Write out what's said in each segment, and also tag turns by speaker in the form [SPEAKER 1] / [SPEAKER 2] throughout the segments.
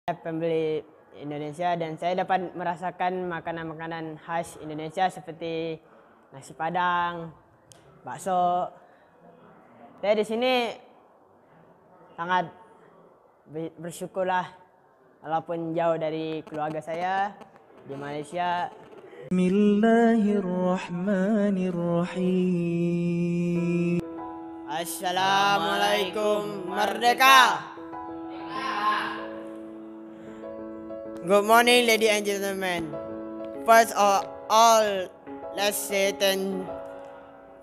[SPEAKER 1] Pembeli Indonesia dan saya dapat merasakan makanan-makanan khas Indonesia seperti nasi Padang, bakso. Saya di sini sangat bersyukurlah walaupun jauh dari keluarga saya di Malaysia.
[SPEAKER 2] Bismillahirrahmanirrahim.
[SPEAKER 1] Assalamualaikum Merdeka. Good morning, ladies and gentlemen. First of all, let's say 10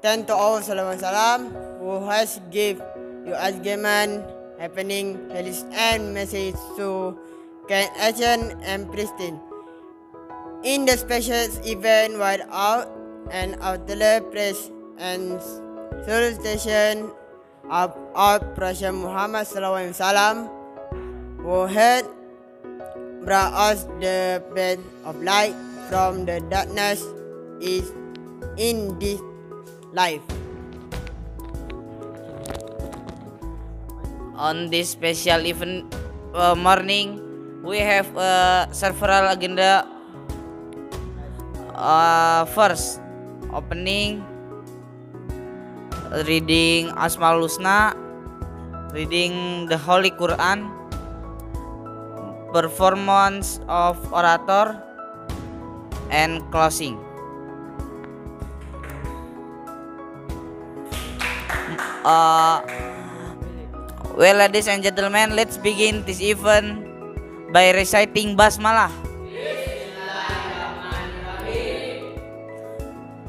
[SPEAKER 1] to all salam who has give US government happening and message to Kent Asian and Pristine. In the special event wide out and outlet press and solicitation of our Prophet Muhammad sallallahu alaihi wasallam who had brought us the breath of light from the darkness is in this life.
[SPEAKER 3] On this special event morning, we have several agenda. First, opening, reading Asmaul Husna, reading the Holy Quran, performance of orator, and closing. Well, ladies and gentlemen, let's begin this event by reciting Basmalah.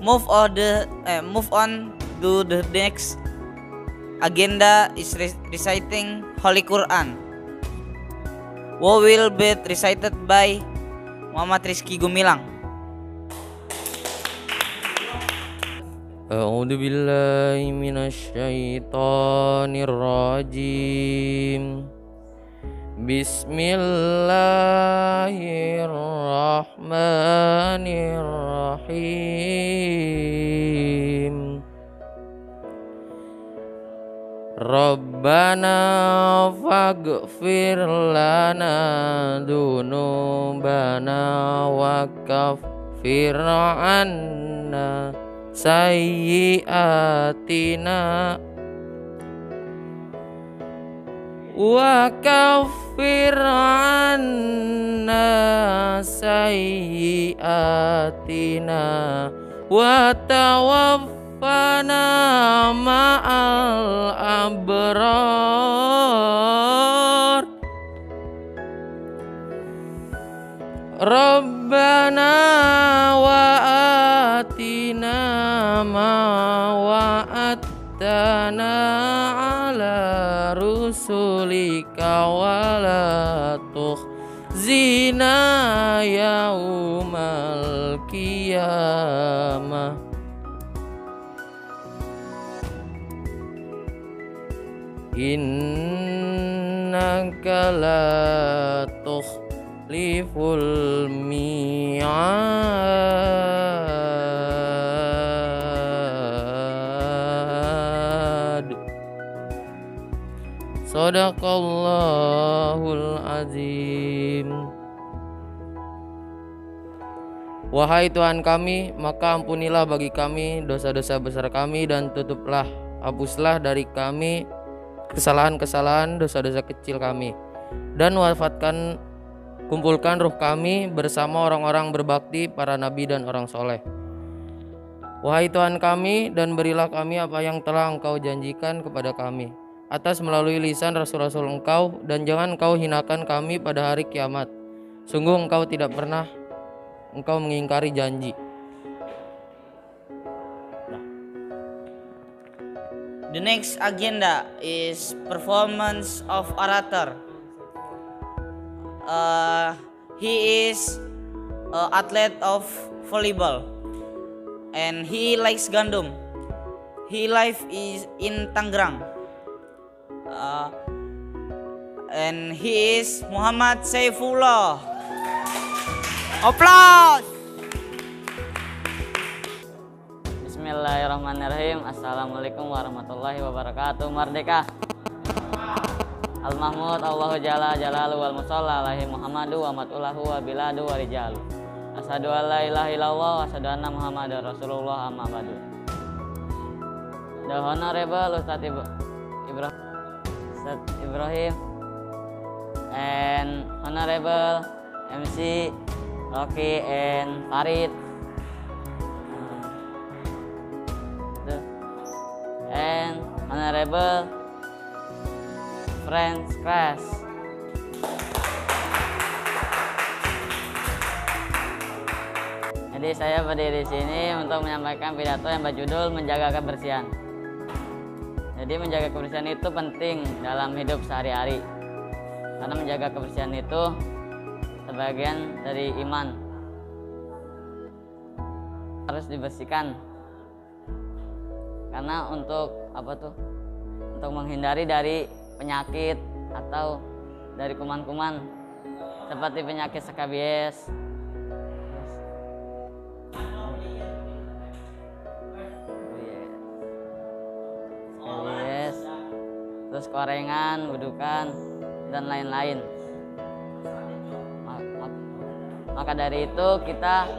[SPEAKER 3] Move on to the next agenda is reciting Holy Quran. Who will be recited by Muhammad Rizky Gumilang.
[SPEAKER 4] A'udzu billahi minasy syaithanir rajim. Bismillahirrahmanirrahim. Rabbana faghfir lana dzunubana wa kaffir 'anna sayyi'atina wa kaffir 'anna sayyi'atina wa tawaffana ma'al abrar. Rabbana wa atina ma wa'adtana ala rusulika wa la tukhzina yaumal qiyamah. Innaka la tukhliful mi'ad. Shadaqallahul azim. Wahai Tuhan kami, maka ampunilah bagi kami dosa-dosa besar kami dan hapuslah dari kami kesalahan-kesalahan dosa-dosa kecil kami, dan kumpulkan ruh kami bersama orang-orang berbakti, para nabi dan orang soleh. Wahai Tuhan kami, dan berilah kami apa yang telah Engkau janjikan kepada kami atas melalui lisan rasul-rasul Engkau, dan jangan Engkau hinakan kami pada hari kiamat. Sungguh Engkau tidak pernah Engkau mengingkari janji.
[SPEAKER 3] The next agenda is performance of orator. He is athlete of volleyball and he likes gandum. He live is in Tangerang. And he is Muhammad Saifullah.
[SPEAKER 1] Applause.
[SPEAKER 5] Bismillahirrahmanirrahim. Assalamualaikum warahmatullahi wabarakatuh. Merdeka.
[SPEAKER 2] Al-Mahmud Allahu Jalla Jalalu wal Musalla alaihi Muhammadu wa mat'ulahu wa biladu wa rijalu. Asyhadu an la ilaha illallah wa asyhadu anna Muhammadar Rasulullah amma ba'du. The Honorable Ustaz Ibrahim and Honorable MC Rocky and Farid and Honorable Friends Class. Jadi saya berdiri di sini untuk menyampaikan pidato yang berjudul menjaga kebersihan. Jadi menjaga kebersihan itu penting dalam hidup sehari-hari. Karena menjaga kebersihan itu sebagian dari iman. Harus dibersihkan. Karena untuk untuk menghindari dari penyakit atau dari kuman-kuman seperti penyakit skabies, terus korengan, budukan, dan lain-lain. Maka dari itu kita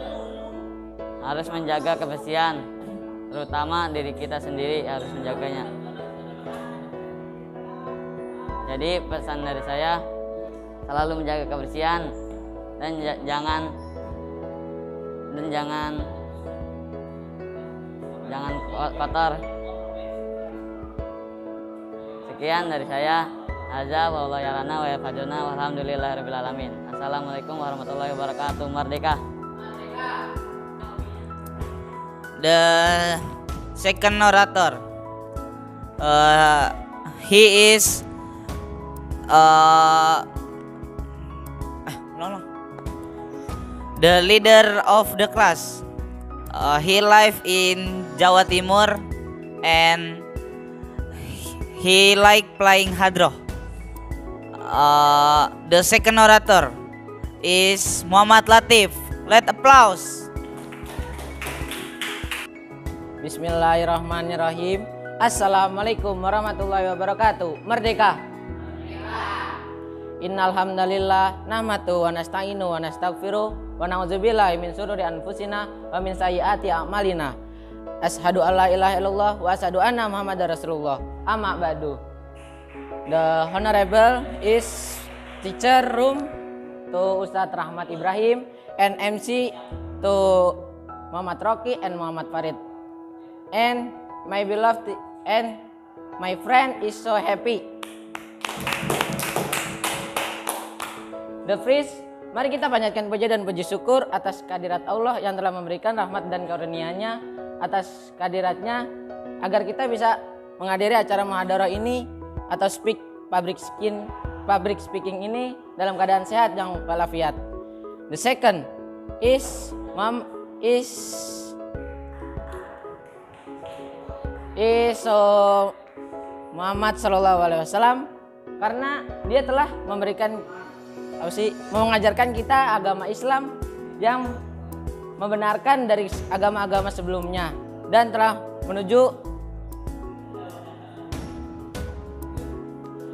[SPEAKER 2] harus menjaga kebersihan, terutama diri kita sendiri harus menjaganya. Jadi pesan dari saya, selalu menjaga kebersihan dan jangan kotor. Sekian dari saya. Azza wa Allah yarana wa yafaduna walhamdulillahirabbil alamin. Assalamualaikum warahmatullahi wabarakatuh. Merdeka.
[SPEAKER 3] The second orator, he is the leader of the class. He live in Jawa Timur and he like playing hadroh. The second orator is Muhammad Latif. Let applause.
[SPEAKER 5] Bismillahirrahmanirrahim. Assalamualaikum warahmatullahi wabarakatuh. Merdeka. Innal hamdalillah nahmadu wa nasta'inu wa nastaghfiruh wa na'udzubillahi min syururi anfusina wa min sayyiati a'malina. Asyhadu an la ilaha illallah wa asyhadu anna Muhammadar Rasulullah. Amma ba'du. The Honorable is teacher room to Ustadz Rahmat Ibrahim and MC to Muhammad Rocky and Muhammad Farid. And my beloved and my friend is so happy. The first, mari kita panjatkan puja dan puji syukur atas kehadirat Allah yang telah memberikan rahmat dan karunia-Nya atas kehadiratnya agar kita bisa menghadiri acara muhadarah ini atau public speaking ini dalam keadaan sehat dan walafiat. The second is Muhammad Sallallahu Alaihi Wasallam, karena dia telah mengajarkan kita agama Islam yang membenarkan dari agama-agama sebelumnya dan telah menuju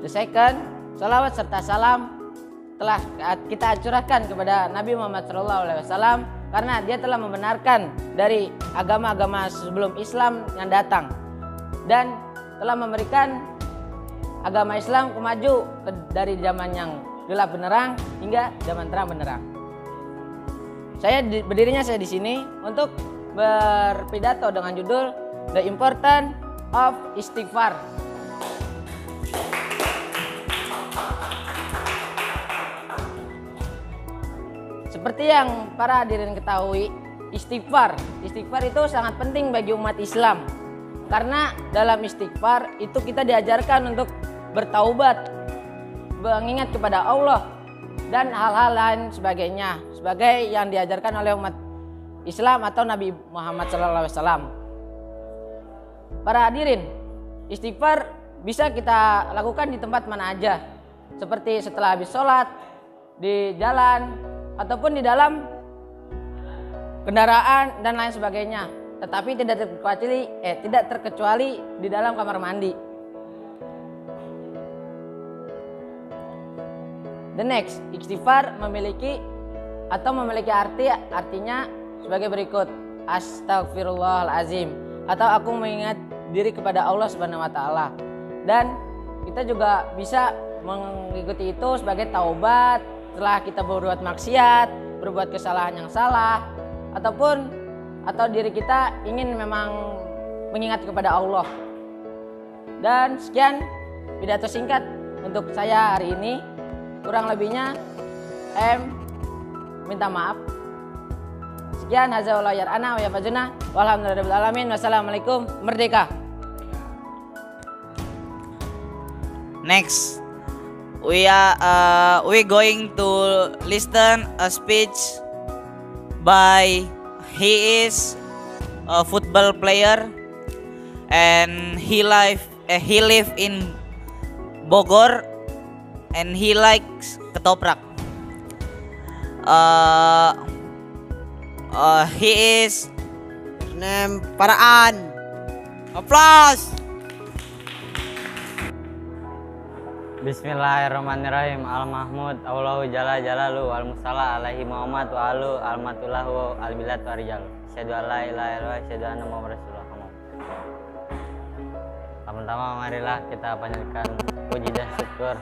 [SPEAKER 5] the second. Salawat serta salam telah kita curahkan kepada Nabi Muhammad SAW karena dia telah membenarkan dari agama-agama sebelum Islam yang datang dan telah memberikan agama Islam kemaju dari zaman yang gelap benerang hingga zaman terang benerang. Berdirinya saya di sini untuk berpidato dengan judul The Importance of Istighfar. Seperti yang para hadirin ketahui, istighfar itu sangat penting bagi umat Islam. Karena dalam istighfar itu kita diajarkan untuk bertaubat, mengingat kepada Allah dan hal-hal lain sebagainya, sebagai yang diajarkan oleh umat Islam atau Nabi Muhammad SAW. Para hadirin, istighfar bisa kita lakukan di tempat mana aja, seperti setelah habis sholat, di jalan, ataupun di dalam kendaraan dan lain sebagainya. Tetapi tidak terkecuali di dalam kamar mandi. The next, istighfar memiliki artinya sebagai berikut. Astagfirullahalazim, atau aku mengingat diri kepada Allah Subhanahu wa taala. Dan kita juga bisa mengikuti itu sebagai taubat setelah kita berbuat maksiat, berbuat kesalahan yang salah, atau diri kita ingin memang mengingat kepada Allah. Dan sekian pidato singkat untuk saya hari ini. Kurang lebihnya minta maaf. Sekian, hadza wallahu yar'ana wa yafajuna walhamdulillahirabbil alamin. Wassalamualaikum, merdeka.
[SPEAKER 3] Next, we going to listen a speech by he is a football player and he live in Bogor and he likes ketoprak. He is
[SPEAKER 1] Name Faraan. Applause.
[SPEAKER 2] Bismillahirrahmanirrahim. Al-Mahmud Allahu Jalla Jalalu wal Musalla alaihi Muhammad wa alu almatullahu albilat wa rijal. Asyhadu an la ilaha illallah wa asyhadu anna Muhammadar Rasulullah. Pertama, marilah kita panjatkan puji dan syukur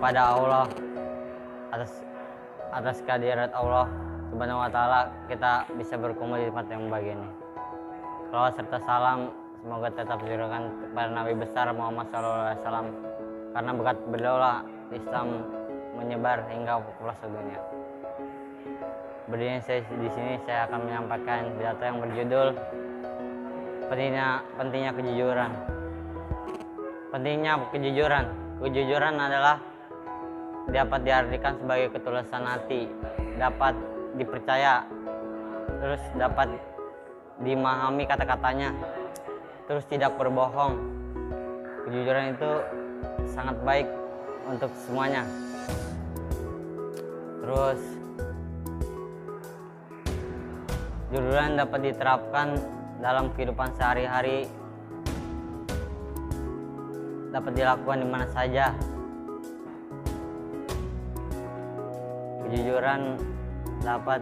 [SPEAKER 2] pada Allah atas kehadirat Allah Subhanahu wa taala kita bisa berkumpul di tempat yang bahagia ini. Salawat serta salam semoga tetap diberikan kepada Nabi besar Muhammad SAW, karena berkat beliaulah Islam menyebar hingga ke pelosok dunia. Berdiri saya di sini, saya akan menyampaikan pidato yang berjudul pentingnya kejujuran. Pentingnya kejujuran. Kejujuran adalah dapat diartikan sebagai ketulusan hati, dapat dipercaya, terus dapat dimahami kata-katanya, terus tidak berbohong. Kejujuran itu sangat baik untuk semuanya. Terus kejujuran dapat diterapkan dalam kehidupan sehari-hari, dapat dilakukan di mana saja. Kejujuran dapat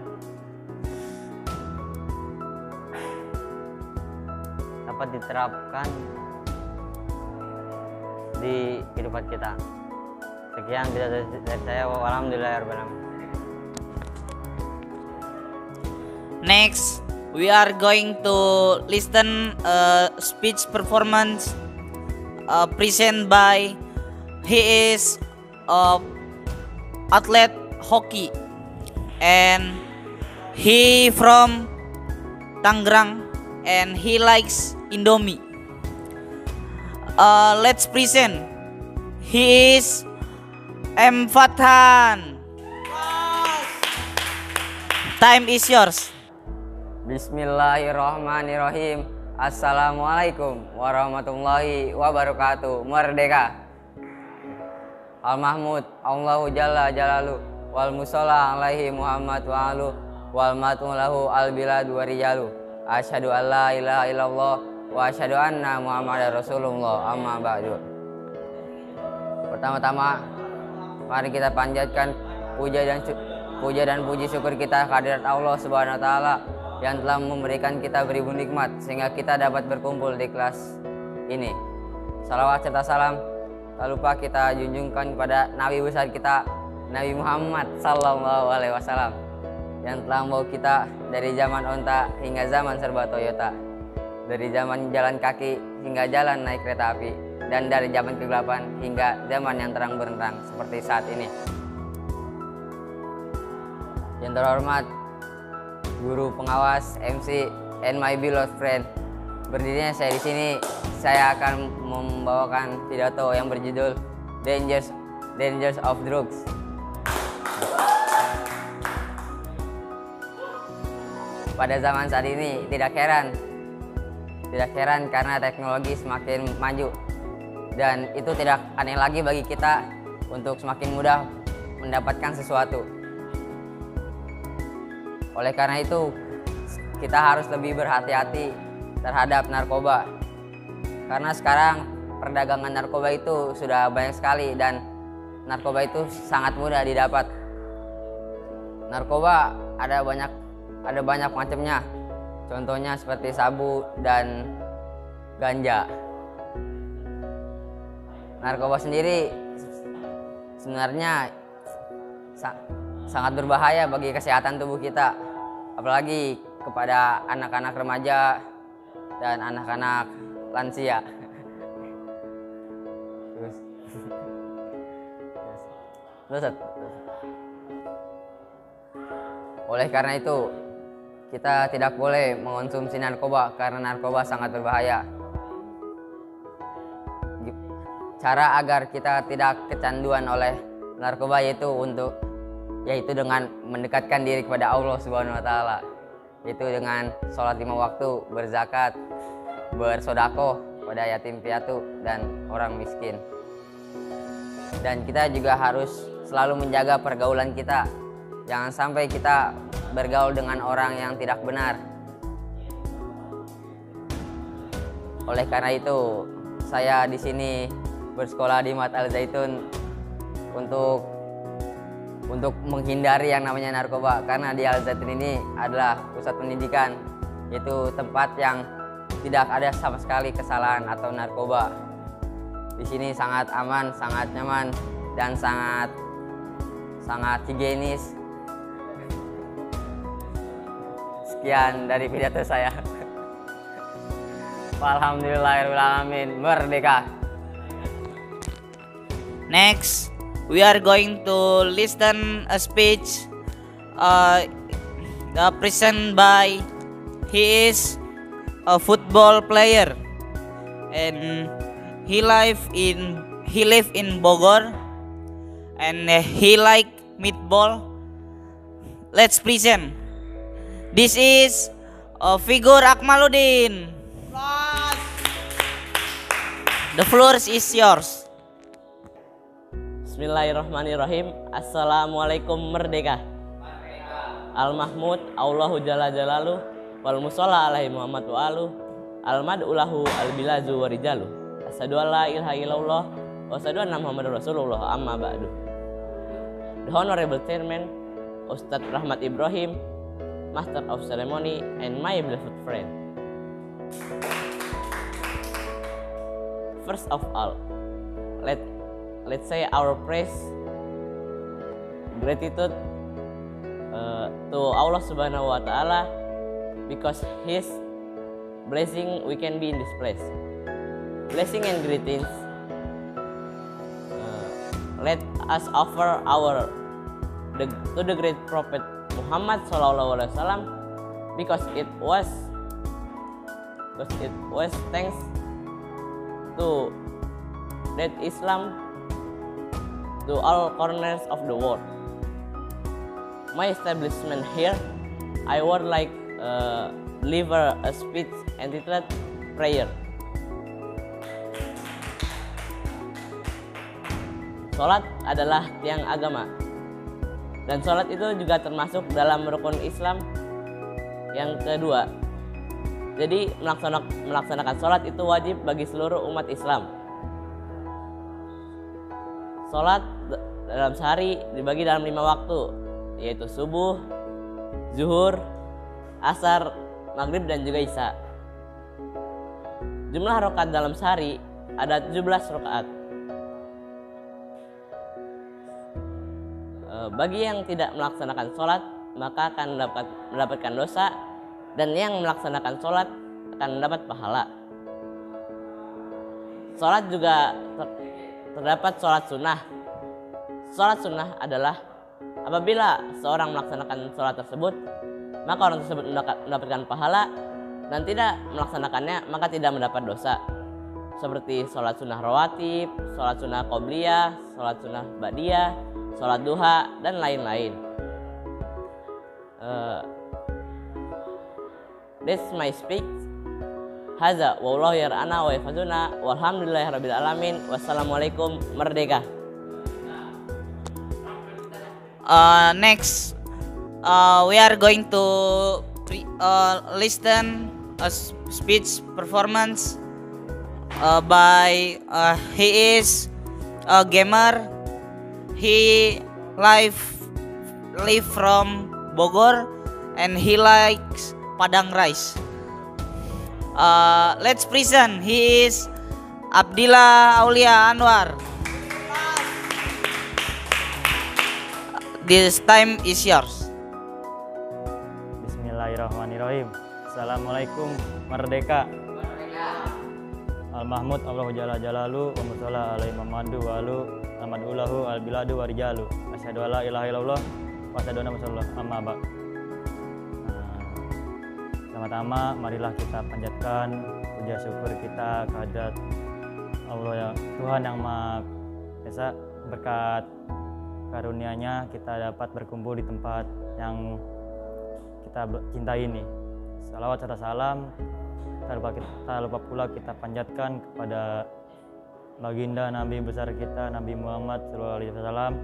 [SPEAKER 2] diterapkan di kehidupan kita. Sekian pidato dari saya. Walhamdulillahirabbil alamin.
[SPEAKER 3] Next, we are going to listen a speech performance present by he is athlete hockey and he from Tangerang and he likes Indomie. Let's present. He is M. Fathan. Time is yours.
[SPEAKER 2] Bismillahirrahmanirrahim. Assalamualaikum warahmatullahi wabarakatuh. Merdeka. Al-Mahmud Allahu Jalla Jalalu wal Musalla alaihi Muhammad wa alu wal matulahu al-bilad wa rijalu. Asyhadu an la ilaha illallah wa asyhadu anna Muhammadar Rasulullah. Amma ba'du. Pertama-tama, mari kita panjatkan puja dan puji syukur kita kehadirat Allah Subhanahu wa taala yang telah memberikan kita beribu nikmat sehingga kita dapat berkumpul di kelas ini. Salawat serta salam tak lupa kita junjungkan kepada Nabi besar kita, Nabi Muhammad sallallahu alaihi wasallam, yang telah membawa kita dari zaman onta hingga zaman serba Toyota, dari zaman jalan kaki hingga jalan naik kereta api, dan dari zaman kegelapan hingga zaman yang terang benderang seperti saat ini. Yang terhormat guru pengawas, MC, and my beloved friend, berdirinya saya di sini, saya akan membawakan pidato yang berjudul Dangers of Drugs. Pada zaman saat ini tidak heran karena teknologi semakin maju, dan itu tidak aneh lagi bagi kita untuk semakin mudah mendapatkan sesuatu. Oleh karena itu kita harus lebih berhati-hati terhadap narkoba, karena sekarang perdagangan narkoba itu sudah banyak sekali dan
[SPEAKER 6] narkoba itu sangat mudah didapat. Narkoba ada banyak macamnya. Contohnya seperti sabu dan ganja. Narkoba sendiri sebenarnya sangat berbahaya bagi kesehatan tubuh kita, apalagi kepada anak-anak remaja dan anak-anak lansia. Terus. Oleh karena itu, kita tidak boleh mengonsumsi narkoba karena narkoba sangat berbahaya. Cara agar kita tidak kecanduan oleh narkoba yaitu dengan mendekatkan diri kepada Allah Subhanahu wa taala. Yaitu dengan sholat 5 waktu, berzakat, bersodakoh pada yatim piatu dan orang miskin. Dan kita juga harus selalu menjaga pergaulan kita. Jangan sampai kita bergaul dengan orang yang tidak benar. Oleh karena itu, saya di sini bersekolah di Mat Al Zaitun untuk menghindari yang namanya narkoba, karena di Al Zaitun ini adalah pusat pendidikan, yaitu tempat yang tidak ada sama sekali kesalahan atau narkoba. Di sini sangat aman, sangat nyaman, dan sangat higienis. Sekian dari pidato saya. Alhamdulillahirrahmanirrahim. Merdeka.
[SPEAKER 3] Next, we are going to listen a speech present by, he is a football player and he live in Bogor and he like meatball. Let's present. This is Figure Akmaluddin. The floor is yours.
[SPEAKER 7] Bismillahirrahmanirrahim. Assalamualaikum merdeka. Al-Mahmud Allahu Jalla Jalalu wal musalla alaihi Muhammad wa alu al-mad'ulahu al-bilazu wa rijalu. Asyhadu an la ilaha illallah wa asyhadu anna Muhammadar Rasulullah, amma ba'du. The Honorable Chairman Ustadz Rahmat Ibrahim, Master of Ceremony, and my beloved friend. First of all, let's say our praise, gratitude to Allah Subhanahu wa Ta'ala, because His blessing we can be in this place. Blessing and greetings. Let us offer to the great Prophet Muhammad Sallallahu Alaihi Wasallam, because it was thanks to that Islam to all corners of the world. My establishment here, I would like deliver a speech entitled Prayer. Salat adalah tiang agama, dan salat itu juga termasuk dalam rukun Islam yang kedua. Jadi melaksanakan salat itu wajib bagi seluruh umat Islam. Salat dalam sehari dibagi dalam 5 waktu, yaitu subuh, zuhur, asar, maghrib, dan juga isya. Jumlah rakaat dalam sehari ada 17 rakaat. Bagi yang tidak melaksanakan sholat, maka akan mendapatkan dosa, dan yang melaksanakan sholat akan mendapat pahala. Sholat juga terdapat sholat sunnah. Sholat sunnah adalah apabila seorang melaksanakan sholat tersebut, maka orang tersebut mendapatkan pahala, dan tidak melaksanakannya maka tidak mendapat dosa. Seperti sholat sunnah rawatib, sholat sunnah qobliyah, sholat sunnah ba'diyah, sholat duha, dan lain-lain. That's my speech. Haza wallahu yar'ana wa yafazuna walhamdulillahirabbil alamin. Wassalamualaikum, merdeka.
[SPEAKER 3] Next, we are going to listen a speech performance by he is a gamer He live from Bogor and he likes Padang rice. Let's present he is Abdillah Aulia Anwar. This time is yours.
[SPEAKER 8] Bismillahirrahmanirrahim. Assalamualaikum merdeka. Al-Mahmud Allahu Jalla Jalalu wa musalla alaihi Muhammadu wa alu Almadulahu al-biladu wa rijalu. Asyhadu alla ilaha illallah wa asyhadu anna Muhammadan amma ba'd. Pertama-tama marilah kita panjatkan puja syukur kita kehadirat Allah ya Tuhan yang Maha Esa. Berkat karunia-Nya kita dapat berkumpul di tempat yang kita cintai ini. Salawat serta salam tak lupa pula kita panjatkan kepada baginda Nabi besar kita Nabi Muhammad SAW.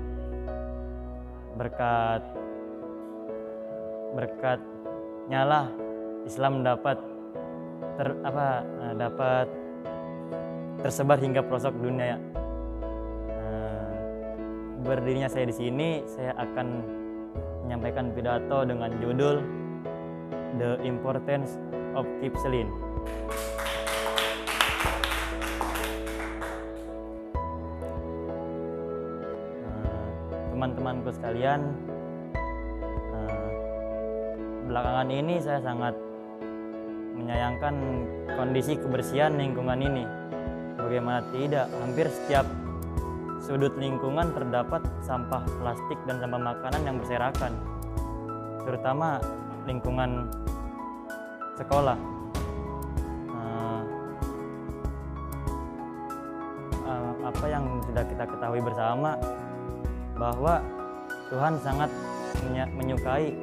[SPEAKER 8] Berkatnya lah Islam dapat tersebar hingga pelosok dunia. Berdirinya saya di sini, saya akan menyampaikan pidato dengan judul The Importance of Keep Clean. Teman-temanku sekalian, belakangan ini saya sangat menyayangkan kondisi kebersihan lingkungan ini. Bagaimana tidak, hampir setiap sudut lingkungan terdapat sampah plastik dan sampah makanan yang berserakan, terutama lingkungan sekolah. Apa yang sudah kita ketahui bersama bahwa Tuhan sangat menyukai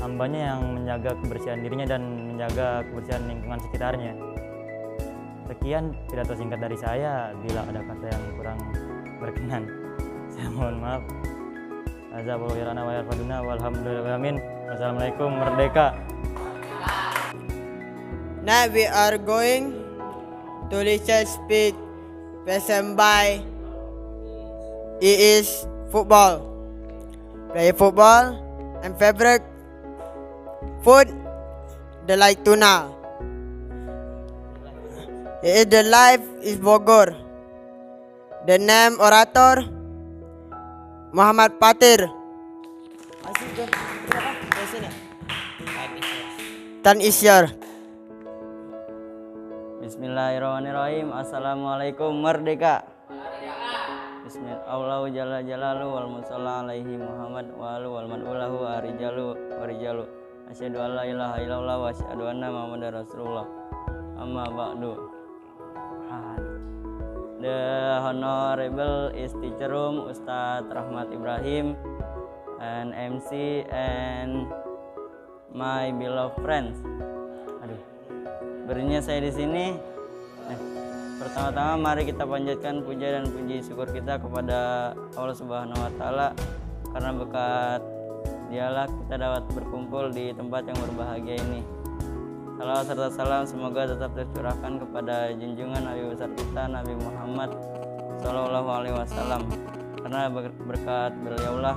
[SPEAKER 8] hambanya yang menjaga kebersihan dirinya dan menjaga kebersihan lingkungan sekitarnya. Sekian pidato singkat dari saya. Bila ada kata yang kurang berkenan, saya mohon maaf. Wassalamualaikum merdeka.
[SPEAKER 1] Now we are going to listen speak present by it is football. Play football and favorite food the like tuna. It is the life is Bogor. The name orator Muhammad Patir. Tan Isyar.
[SPEAKER 2] Bismillahirrahmanirrahim. Assalamualaikum merdeka. Bismillah Allahu Jalla Jalalu wal musalla alaihi Muhammad wa alu wal madulahu arijalu wa rijalu. Asyhadu alla ilaha illallah wa asyhadu anna Muhammadar Rasulullah. Amma ba'du. The Honorable is Teacher Room Ustadz Rahmat Ibrahim and MC and my beloved friends. Berinya saya di sini. Pertama-tama mari kita panjatkan puja dan puji syukur kita kepada Allah Subhanahu wa taala, karena berkat Dialah kita dapat berkumpul di tempat yang berbahagia ini. Salawat serta salam semoga tetap tercurahkan kepada junjungan Nabi besar kita Nabi Muhammad Sallallahu Alaihi Wasallam, karena berkat beliaulah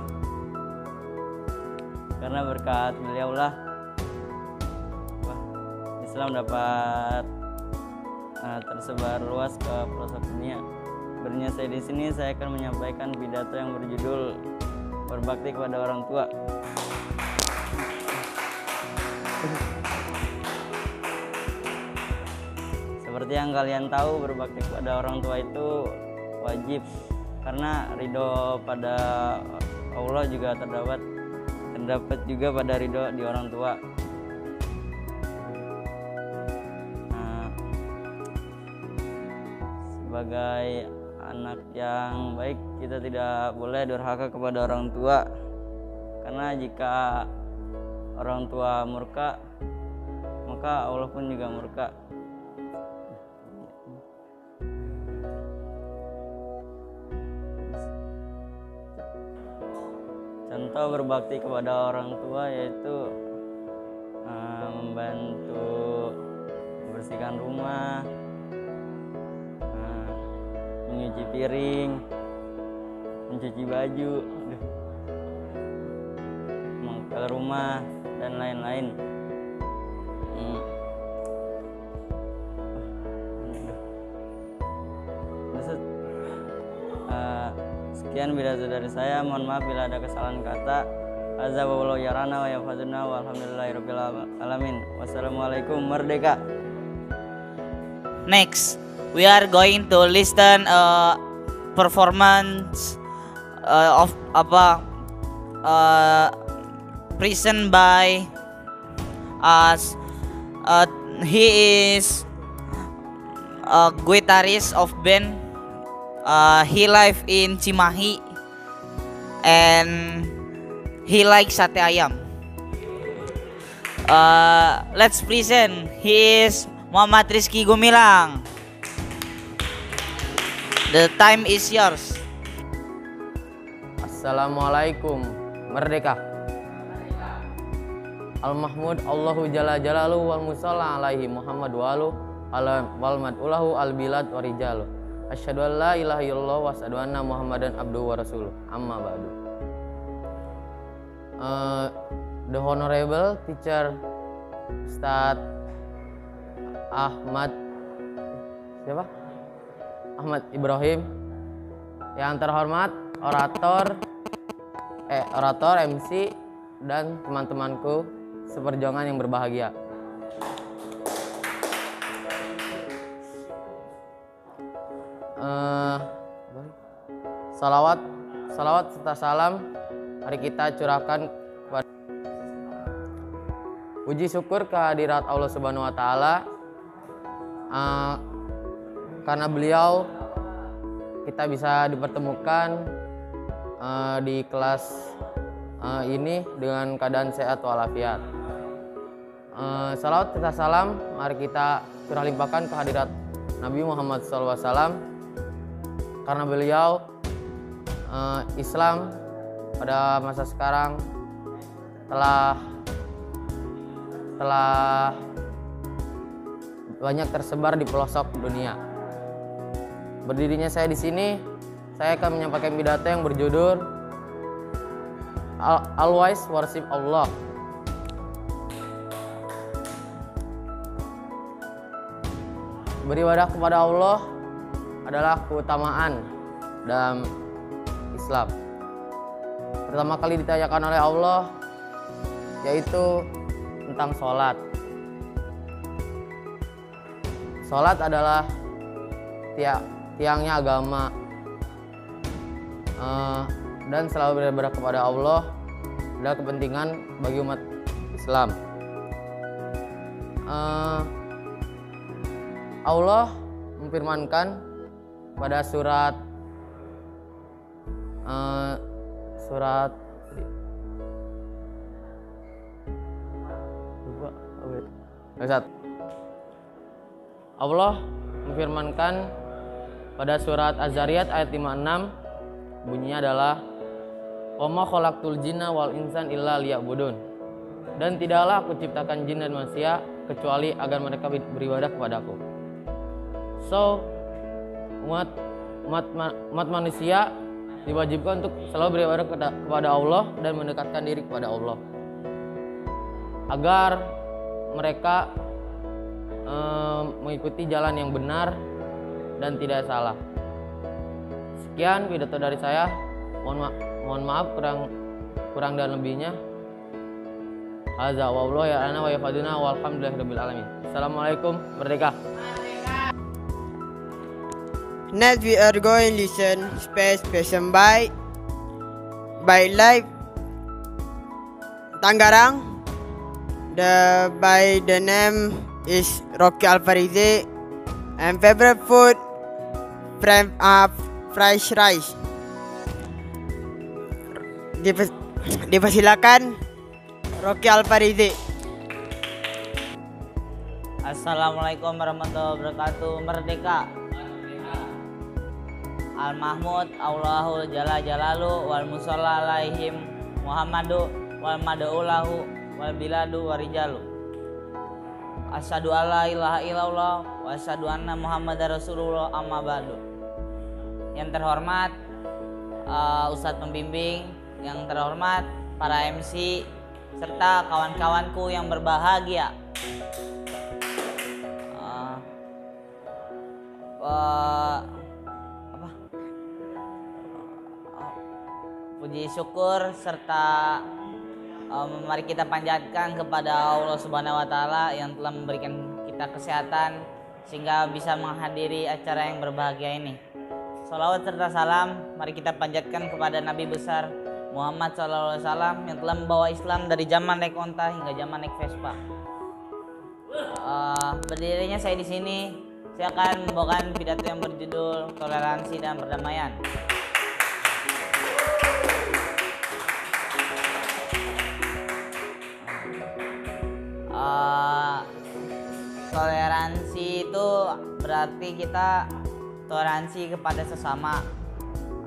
[SPEAKER 2] Islam dapat tersebar luas ke pelosok dunia. Berinya saya di sini, saya akan menyampaikan pidato yang berjudul Berbakti kepada Orang Tua. Seperti yang kalian tahu, berbakti kepada orang tua itu wajib, karena ridho pada Allah juga terdapat juga pada ridho di orang tua. Sebagai anak yang baik, kita tidak boleh durhaka kepada orang tua, karena jika orang tua murka, maka Allah pun juga murka. Contoh berbakti kepada orang tua yaitu membantu membersihkan rumah, menyuci piring, mencuci baju, mau ke rumah dan lain-lain. Sekian pidato dari saya. Mohon maaf bila ada kesalahan kata. Azza wa wallahu yarana wa yafaduna walhamdulillahirabbil alamin. Wassalamualaikum. Merdeka.
[SPEAKER 3] Next, we are going to listen performance of present by us. He is a guitarist of band. He live in Cimahi and he likes sate ayam. Let's present. He is Muhammad Rizky Gumilang. The time is yours.
[SPEAKER 4] Assalamualaikum. Merdeka. Al-Mahmud Allahu Jalla Jalaluhu wal musalla alaihi Muhammad walu wal mad'ulahu al bilad wa rijalu. Asyhadu an la ilaha illallah wa asyhadu anna Muhammadan abduhu wa rasuluh. Amma ba'du. The Honorable Teacher Ustadz Ahmad Ibrahim, yang terhormat orator MC dan teman-temanku seperjuangan yang berbahagia. Salawat serta salam mari kita curahkan kepada puji syukur kehadirat Allah Subhanahu wa taala, karena beliau kita bisa dipertemukan di kelas ini dengan keadaan sehat walafiat. Salawat serta salam mari kita curah limpahkan kehadirat Nabi Muhammad SAW, karena beliau Islam pada masa sekarang telah banyak tersebar di pelosok dunia. Berdirinya saya di sini, saya akan menyampaikan pidato yang berjudul Always Worship Allah. Beribadah kepada Allah adalah keutamaan dalam Islam. Pertama kali ditanyakan oleh Allah yaitu tentang sholat. Sholat adalah tiangnya agama, dan selalu beribadah kepada Allah adalah kepentingan bagi umat Islam. Allah memfirmankan pada surat Allah memfirmankan pada surat Az-Zariyat ayat 56, bunyinya adalah wa ma khalaqtul jinna wal insan illa liya'budun, dan tidaklah aku ciptakan jin dan manusia kecuali agar mereka beribadah kepadaku. So umat manusia diwajibkan untuk selalu beribadah kepada Allah dan mendekatkan diri kepada Allah agar mereka mengikuti jalan yang benar dan tidak salah. Sekian pidato dari saya. Mohon maaf kurang dan lebihnya. Azza wa wallahu ya'ana wa yafaduna walhamdulillahirabbil alamin. Assalamualaikum. Merdeka.
[SPEAKER 1] Next we are going to listen space passion by Live Tangerang. By the name is Rocky Alfarize, and favorite food fried rice. Dipersilakan Rocky Alfarize.
[SPEAKER 2] Assalamualaikum warahmatullahi wabarakatuh. Merdeka. Al-Mahmud Allahu Jalla Jalalu wal musalla alaihim Muhammadu wal mad'ulahu wal biladu wa rijalu. Asyhadu alla ilaha illallah wa asyhadu anna Muhammadar Rasulullah, amma ba'du. Yang terhormat
[SPEAKER 3] Ustadz pembimbing yang terhormat, para MC, serta kawan-kawanku yang berbahagia. Puji syukur serta mari kita panjatkan kepada Allah Subhanahu wa taala yang telah memberikan kita kesehatan sehingga bisa menghadiri acara yang berbahagia ini. Salawat serta salam mari kita panjatkan kepada Nabi besar Muhammad SAW yang telah membawa Islam dari zaman naik onta hingga zaman naik Vespa. Berdirinya saya di sini, saya akan membawakan pidato yang berjudul Toleransi dan Perdamaian. Toleransi itu berarti kita toleransi kepada sesama.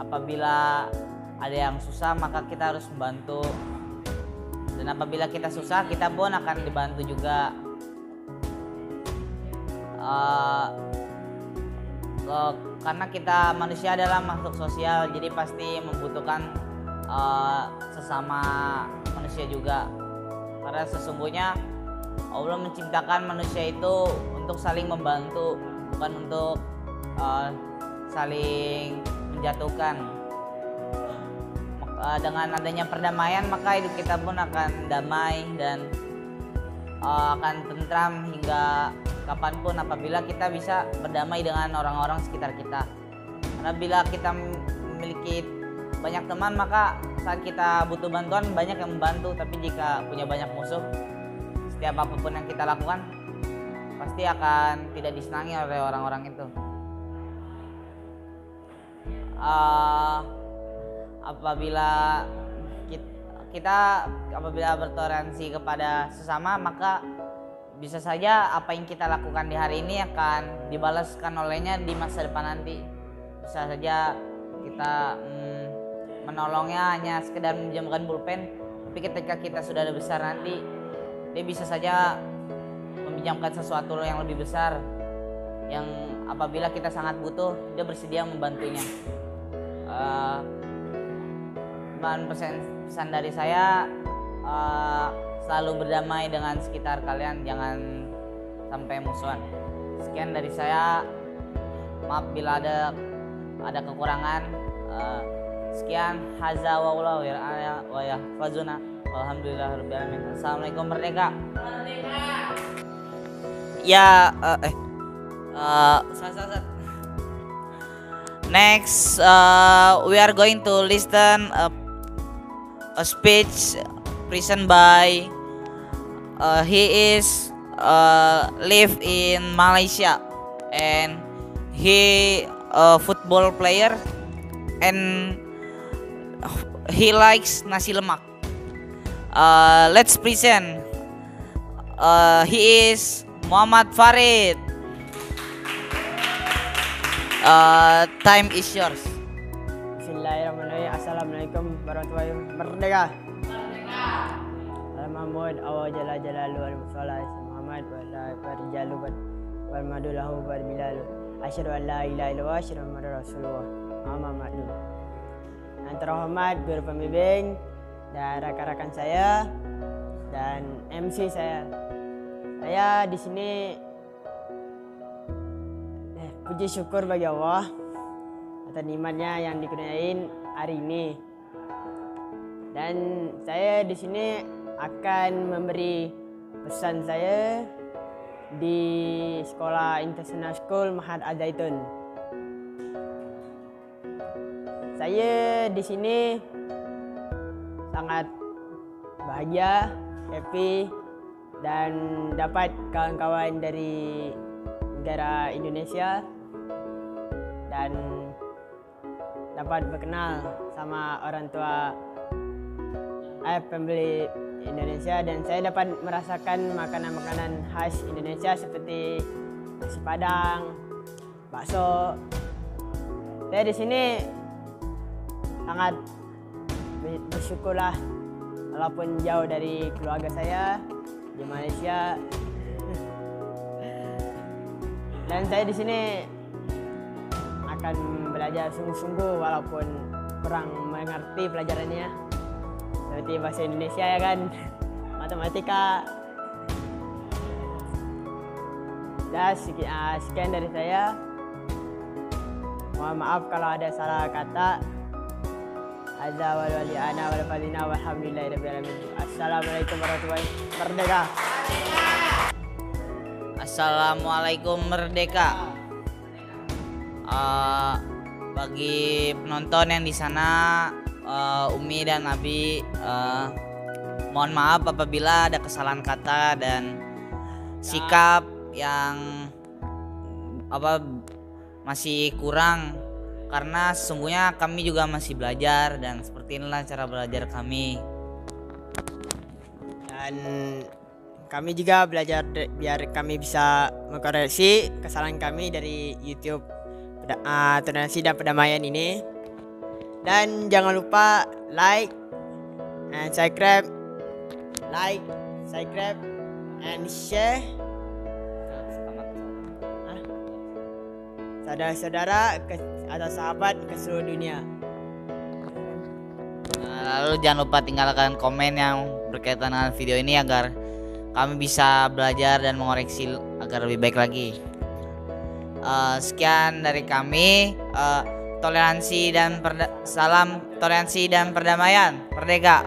[SPEAKER 3] Apabila ada yang susah maka kita harus membantu, dan apabila kita susah kita pun akan dibantu juga. Karena kita manusia adalah makhluk sosial, jadi pasti membutuhkan sesama manusia juga. Karena sesungguhnya Allah menciptakan manusia itu untuk saling membantu, bukan untuk saling menjatuhkan. Dengan adanya perdamaian maka hidup kita pun akan damai dan akan tentram hingga kapanpun apabila kita bisa berdamai dengan orang-orang sekitar kita. Karena bila kita memiliki banyak teman maka saat kita butuh bantuan banyak yang membantu, tapi jika punya banyak musuh, setiap apapun yang kita lakukan pasti akan tidak disenangi oleh orang-orang itu. Apabila apabila bertoleransi kepada sesama maka bisa saja apa yang kita lakukan di hari ini akan dibalaskan olehnya di masa depan nanti. Bisa saja kita menolongnya hanya sekedar meminjamkan pulpen, tapi ketika kita sudah ada besar nanti dia bisa saja meminjamkan sesuatu yang lebih besar, yang apabila kita sangat butuh dia bersedia membantunya. Pesan dari saya, selalu berdamai dengan sekitar kalian, jangan sampai musuhan. Sekian dari saya, maaf bila ada kekurangan. Sekian, haza wa wa yahfazuna. Alhamdulillahirabbil alamin. Assalamualaikum merdeka. Ya, next we are going to listen a speech present by he is live in Malaysia and he a football player and he likes nasi lemak. Let's present he is Muhammad Farid. Time is yours.
[SPEAKER 1] Bismillahirrahmanirrahim. Assalamualaikum warahmatullahi wabarakatuh. Merdeka. Al-Mahmud awal jalla jalalu al-musallah Muhammad wa la farjalu wal madulahu wal bilalu. Asyhadu an la ilaha illallah wa asyhadu anna rasulullah Muhammad. Yang terhormat guru pembimbing dan rakan-rakan saya dan MC saya. Saya di sini puji syukur bagi Allah atas nikmatnya yang dikurniain hari ini. Dan saya di sini akan memberi pesan saya di Sekolah International School Mahat Al-Zaitun. Saya di sini sangat bahagia, happy dan dapat kawan-kawan dari negara Indonesia dan dapat berkenal sama orang tua pembeli Indonesia, dan saya dapat merasakan makanan-makanan khas Indonesia seperti nasi Padang, bakso. Saya di sini sangat bersyukurlah walaupun jauh dari keluarga saya di Malaysia. Dan saya di sini akan belajar sungguh-sungguh walaupun kurang mengerti pelajarannya. Seperti bahasa Indonesia ya kan, matematika. Dan sekian dari saya. Mohon maaf kalau ada salah kata. Azza wal wali ana wal falina walhamdulillahirabbil alamin. Assalamualaikum warahmatullahi wabarakatuh. Merdeka.
[SPEAKER 3] Assalamualaikum merdeka. Bagi penonton yang di sana, Umi dan Abi, mohon maaf apabila ada kesalahan kata dan sikap yang masih kurang, karena sesungguhnya kami juga masih belajar dan seperti inilah cara belajar kami.
[SPEAKER 1] Dan kami juga belajar biar kami bisa mengkoreksi kesalahan kami dari YouTube Toleransi dan Perdamaian ini. Dan jangan lupa like and subscribe, and share. Saudara-saudara atau sahabat ke seluruh dunia.
[SPEAKER 3] Lalu jangan lupa tinggalkan komen yang berkaitan dengan video ini agar kami bisa belajar dan mengoreksi agar lebih baik lagi. Sekian dari kami. Salam toleransi dan perdamaian. Merdeka.